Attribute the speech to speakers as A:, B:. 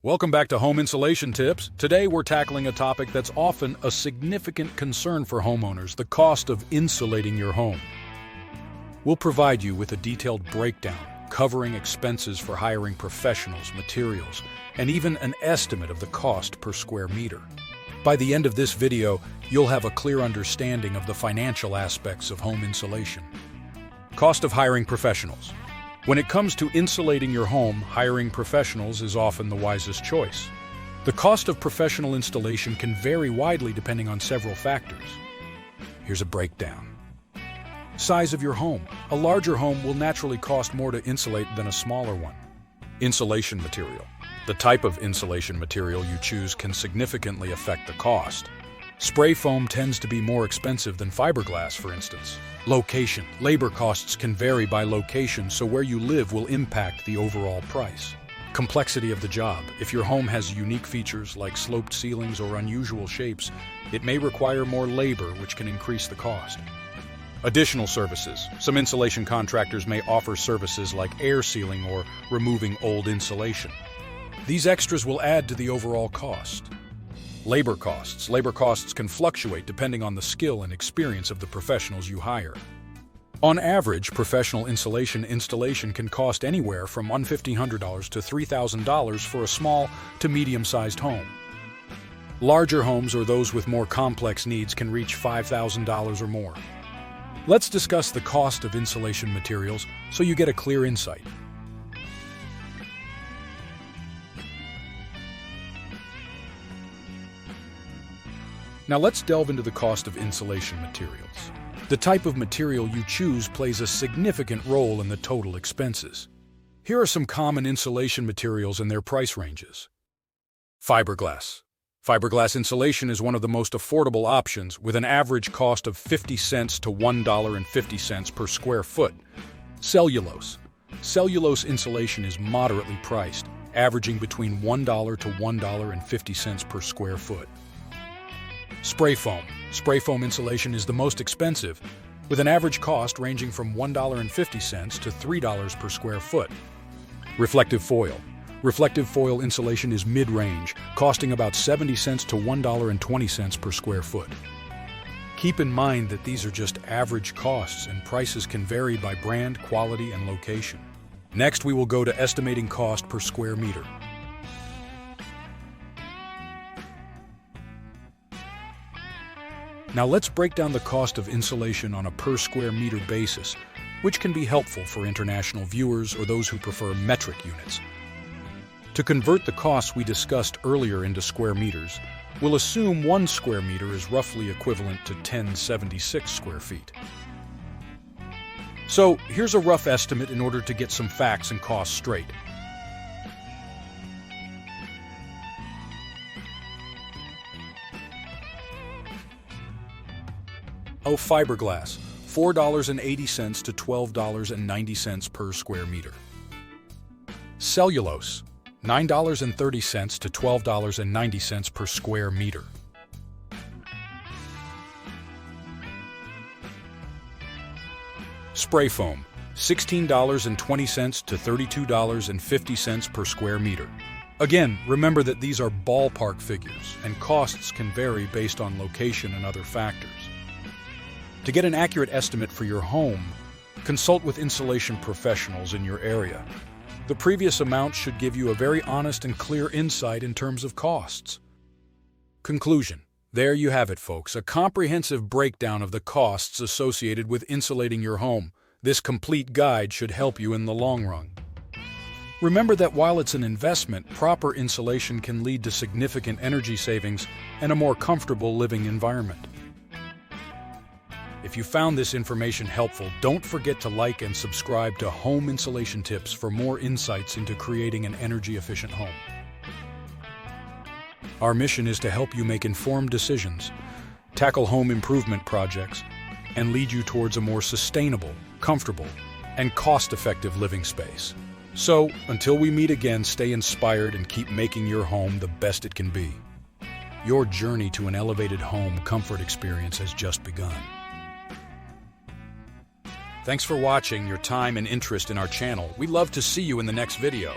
A: Welcome back to Home Insulation Tips. Today we're tackling a topic that's often a significant concern for homeowners, the cost of insulating your home. We'll provide you with a detailed breakdown, covering expenses for hiring professionals, materials, and even an estimate of the cost per square meter. By the end of this video, you'll have a clear understanding of the financial aspects of home insulation. Cost of hiring professionals. When it comes to insulating your home, hiring professionals is often the wisest choice. The cost of professional installation can vary widely depending on several factors. Here's a breakdown. Size of your home. A larger home will naturally cost more to insulate than a smaller one. Insulation material. The type of insulation material you choose can significantly affect the cost. Spray foam tends to be more expensive than fiberglass, for instance. Location. Labor costs can vary by location, so where you live will impact the overall price. Complexity of the job. If your home has unique features like sloped ceilings or unusual shapes, it may require more labor, which can increase the cost. Additional services. Some insulation contractors may offer services like air sealing or removing old insulation. These extras will add to the overall cost. Labor costs. Labor costs can fluctuate depending on the skill and experience of the professionals you hire. On average, professional insulation installation can cost anywhere from $1,500 to $3,000 for a small to medium-sized home. Larger homes or those with more complex needs can reach $5,000 or more. Let's discuss the cost of insulation materials so you get a clear insight. Now let's delve into the cost of insulation materials. The type of material you choose plays a significant role in the total expenses. Here are some common insulation materials and their price ranges. Fiberglass. Fiberglass insulation is one of the most affordable options, with an average cost of 50 cents to $1.50 per square foot. Cellulose. Cellulose insulation is moderately priced, averaging between $1 to $1.50 per square foot. Spray foam. Spray foam insulation is the most expensive, with an average cost ranging from $1.50 to $3 per square foot. Reflective foil. Reflective foil insulation is mid-range, costing about 70 cents to $1.20 per square foot. Keep in mind that these are just average costs and prices can vary by brand, quality, and location. Next, we will go to estimating cost per square meter. Now let's break down the cost of insulation on a per square meter basis, which can be helpful for international viewers or those who prefer metric units. To convert the costs we discussed earlier into square meters, we'll assume 1 square meter is roughly equivalent to 1076 square feet. So here's a rough estimate in order to get some facts and costs straight. Fiberglass, $4.80 to $12.90 per square meter. Cellulose, $9.30 to $12.90 per square meter. Spray foam, $16.20 to $32.50 per square meter. Again, remember that these are ballpark figures, and costs can vary based on location and other factors. To get an accurate estimate for your home, consult with insulation professionals in your area. The previous amount should give you a very honest and clear insight in terms of costs. Conclusion. There you have it, folks, a comprehensive breakdown of the costs associated with insulating your home. This complete guide should help you in the long run. Remember that while it's an investment, proper insulation can lead to significant energy savings and a more comfortable living environment. If you found this information helpful, don't forget to like and subscribe to Home Insulation Tips for more insights into creating an energy-efficient home. Our mission is to help you make informed decisions, tackle home improvement projects, and lead you towards a more sustainable, comfortable, and cost-effective living space. So, until we meet again, stay inspired and keep making your home the best it can be. Your journey to an elevated home comfort experience has just begun. Thanks for watching, your time and interest in our channel. We'd love to see you in the next video.